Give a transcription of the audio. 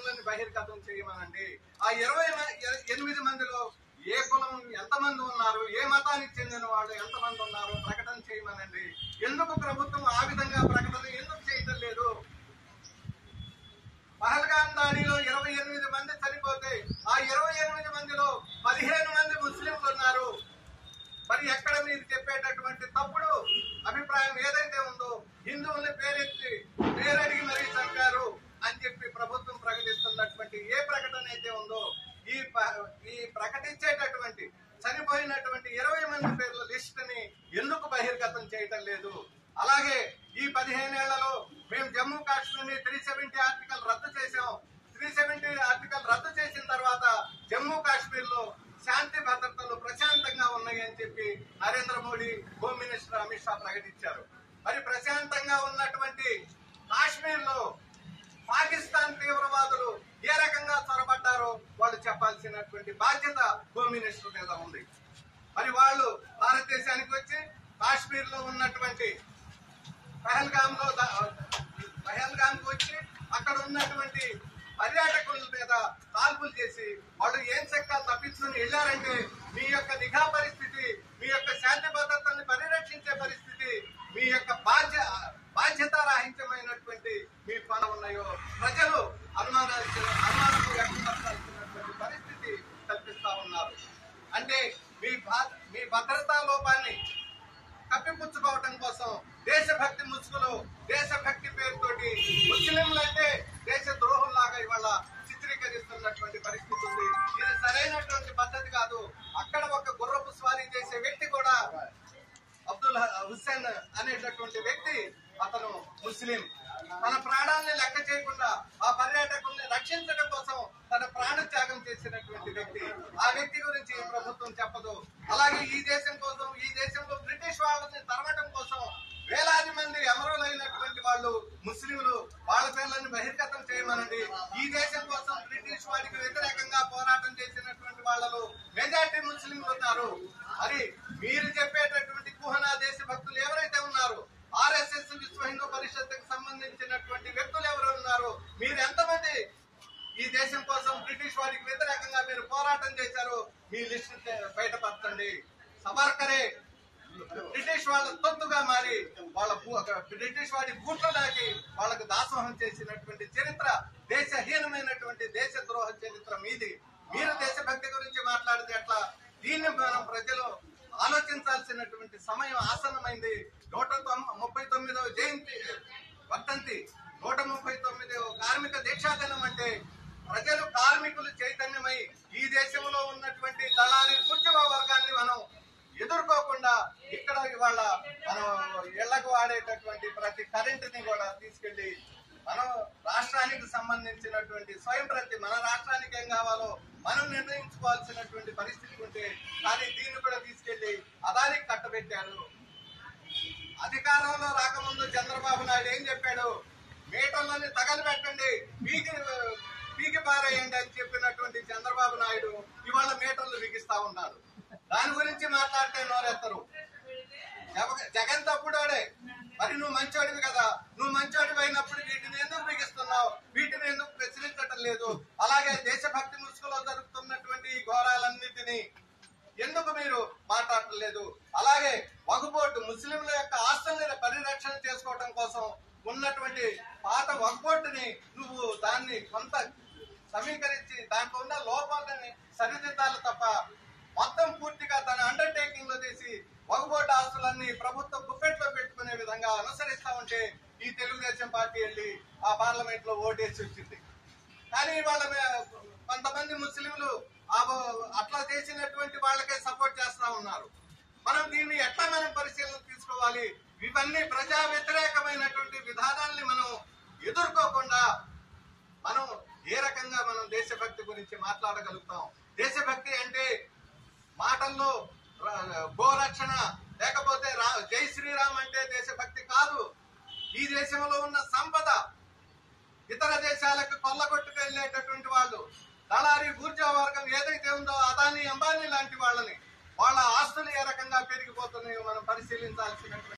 పేర్లను బహిర్గతం చేయమనండి. ఆ 28 మందిలో ఏ కులం ఎంతమంది ఉన్నారు, ఏ మతానికి చెందిన వాళ్ళు ఎంతమంది ఉన్నారు ప్రకటన చేయమనండి. ఎందుకు ప్రభుత్వం ఆ విధంగా ప్రకటన ఎందుకు చేయటం లేదు? పహల్గాం దాడిలో 28 మంది చనిపోతే ఆ 28 మందిలో 15 మంది ముస్లింలు ఉన్నారు. మరి ఎక్కడ మీరు చెప్పేటటువంటి తప్పుడు అభిప్రాయం ఏదైతే ఉందో, హిందువుల్ని పేరడిగి మరీ చంపారు అని చెప్పి ప్రభుత్వం ప్రకటిస్తున్నటువంటి ఏ ప్రకటన అయితే ఉందో, ఈ ప్రకటించేటటువంటి చనిపోయినటువంటి 20 మంది పేర్ల లిస్ట్ ని ఎందుకు బహిర్గతం చేయటం లేదు? అలాగే ఈ 15 ఏళ్లలో మేము జమ్మూ కాశ్మీర్ ని 370 ఆర్టికల్ రద్దు చేసాం. 370 ఆర్టికల్ రద్దు చేసిన తర్వాత జమ్మూ కాశ్మీర్ లో శాంతి భద్రతలు ప్రశాంతంగా ఉన్నాయి అని చెప్పి నరేంద్ర మోడీ, హోమ్ మినిస్టర్ అమిత్ షా ప్రకటించారు. మరి ప్రశాంతంగా ఉన్నటువంటి కాశ్మీర్ లో పాకిస్తాన్ తీవ్రవాదులు ఏ రకంగా చొరబడ్డారో వాళ్ళు చెప్పాల్సినటువంటి బాధ్యత హోమ్ మినిస్టర్ మీద ఉంది. మరి వాళ్ళు భారతదేశానికి వచ్చి కాశ్మీర్ లో ఉన్నటువంటి పహల్గాంకు వచ్చి అక్కడ ఉన్నటువంటి పర్యాటకుల మీద కాల్పులు చేసి వాళ్ళు ఏం చక్కగా తప్పించుకుని వెళ్లారంటే, మీ యొక్క నిఘా పరిస్థితి, మీ యొక్క శాంతి భద్రతల్ని పరిరక్షించే పరిస్థితి, మీ యొక్క బాధ్యతారాహిత్యమైనటువంటి మీ పనులు ఉన్నాయో ప్రజలు అనుమానం వ్యక్తపరచాల్సినటువంటి పరిస్థితి కల్పిస్తా ఉన్నారు. అంటే మీ భద్రతా లోపాన్ని కప్పిపుచ్చుకోవటం కోసం దేశభక్తి ముసుగులో, దేశభక్తి పేరుతోటి ముస్లింలంటే దేశ ద్రోహుల్లాగా ఇవాళ చిత్రీకరిస్తున్నటువంటి పరిస్థితి ఉంది. ఇది సరైనటువంటి పద్ధతి కాదు. అక్కడ ఒక గుర్రపు స్వారీ చేసే వ్యక్తి కూడా అబ్దుల్ హుస్సేన్ అనేటటువంటి వ్యక్తి, అతను ముస్లిం. తన ప్రాణాలని లెక్క చేయకుండా ఆ పర్యాటకుల్ని రక్షించడం కోసం తన ప్రాణ త్యాగం చేసినటువంటి వ్యక్తి. ఆ వ్యక్తి గురించి ప్రభుత్వం చెప్పదు. అలాగే ఈ దేశం కోసం, ఈ దేశంలో బ్రిటిష్ వాళ్ళని తరమటం కోసం వేలాది మంది అమరులైనటువంటి వాళ్ళు ముస్లింలు, వాళ్ళ పేర్లను బహిర్గతం చేయమనండి. ఈ దేశం కోసం బ్రిటిష్ వాడికి వ్యతిరేకంగా పోరాటం చేసినటువంటి వాళ్ళలో మెజార్టీ ముస్లింలు ఉన్నారు. మరి మీరు చెప్పేటటువంటి కుహనా దేశభక్తులు ఎవరైతే ఉన్నారో, ఆర్ఎస్ఎస్, విశ్వ హిందూ పరిషత్తుకు సంబంధించినటువంటి వ్యక్తులు ఎవరు ఉన్నారు, మీరు ఎంతమంది ఈ దేశం కోసం బ్రిటిష్ వాడికి వ్యతిరేకంగా మీరు పోరాటం చేశారు, మీ లిస్టు బయటపరచండి. సవర్కరే బ్రిటిష్ వాళ్ళ తొత్తుగా మారి వాళ్ళ బ్రిటిష్ వాడి బూట్లు దాకి వాళ్ళకు దాసోహం చేసినటువంటి చరిత్ర, దేశహీనమైనటువంటి దేశ ద్రోహ చరిత్ర మీది. మీరు దేశభక్తి గురించి మాట్లాడితే ఎట్లా? దీన్ని మనం ప్రజలు ఆలోచించాల్సినటువంటి సమయం ఆసన్నమైంది. 139వ జయంతి వర్ధంతి, 139వ కార్మిక దీక్షా దినం అంటే ప్రజలు, కార్మికులు చైతన్యమై ఈ దేశంలో ఉన్నటువంటి దళారీ ఉద్యమ వర్గాన్ని మనం ఎదుర్కోకుండా ఇక్కడ ఇవాళ మనం ఇళ్లకు వాడేటటువంటి ప్రతి కరెంటుని కూడా తీసుకెళ్లి మనం రాష్ట్రానికి సంబంధించినటువంటి స్వయం మన రాష్ట్రానికి ఏం కావాలో మనం నిర్ణయించుకోవాల్సినటువంటి పరిస్థితి ఉంటే, కానీ దీన్ని కూడా తీసుకెళ్లి అదానికి కట్టబెట్టారు. అధికారంలో రాకముందు చంద్రబాబు నాయుడు ఏం చెప్పాడు? మీటర్లని తగలబెట్టండి, పీకి పారేయండి అని చెప్పినటువంటి చంద్రబాబు నాయుడు ఇవాళ మీటర్లు బిగిస్తా ఉన్నారు. దాని గురించి మాట్లాడితే నోరెత్తరు. జగన్ తప్పుడోడే. మరి నువ్వు మంచోడివి కదా, నువ్వు మంచోడివి అయినప్పుడు వీటిని ఎందుకు బిగిస్తున్నావు? వీటిని ఎందుకు ప్రచురించటం లేదు? అలాగే దేశభక్తి ముసుగులో జరుగుతున్నటువంటి ఈ ఘోరాలన్నిటినీ ఎందుకు మీరు మాట్లాడటం లేదు? అలాగే వక్ఫ్ ముస్లింల యొక్క ఆస్తుల్ని పరిరక్షణ చేసుకోవడం కోసం ఉన్నటువంటి పాత వక్ఫ్ని నువ్వు దాన్ని కొంత సమీకరించి దాంట్లో ఉన్న లోపాలని సరిదిద్దాలి తప్ప మొత్తం పూర్తిగా తన అండర్టేకింగ్ లో చేసి వక్ఫ్ ఆస్తులన్నీ ప్రభుత్వ బుఫెట్ లో పెట్టుకునే విధంగా అనుసరిస్తా ఉంటే ఈ తెలుగుదేశం పార్టీ వెళ్ళి ఆ పార్లమెంట్ లో ఓటేసి వచ్చింది. కానీ వాళ్ళ కొంతమంది ముస్లింలు అట్లా చేసినటువంటి వాళ్ళకే సపోర్ట్ చేస్తా ఉన్నారు. మనం దీన్ని ఎట్లా మనం పరిశీలన తీసుకోవాలి? ఇవన్నీ ప్రజా వ్యతిరేకమైనటువంటి విధానాల్ని మనం ఎదుర్కోకుండా మనం ఏ రకంగా మనం దేశభక్తి గురించి మాట్లాడగలుగుతాం? దేశభక్తి అంటే మాటల్లో గోరక్షణ లేకపోతే జై శ్రీరామ్ అంటే దేశభక్తి కాదు. ఈ దేశంలో ఉన్న సంపద ఇతర దేశాలకు కొల్లగొట్టుకు వెళ్ళేటటువంటి వాళ్ళు, దళారీ బూర్జా వర్గం ఏదైతే ఉందో అదానీ అంబానీ లాంటి వాళ్ళని, వాళ్ళ ఆస్తులు ఏ రకంగా పెరిగిపోతున్నాయో మనం పరిశీలించాల్సినటువంటి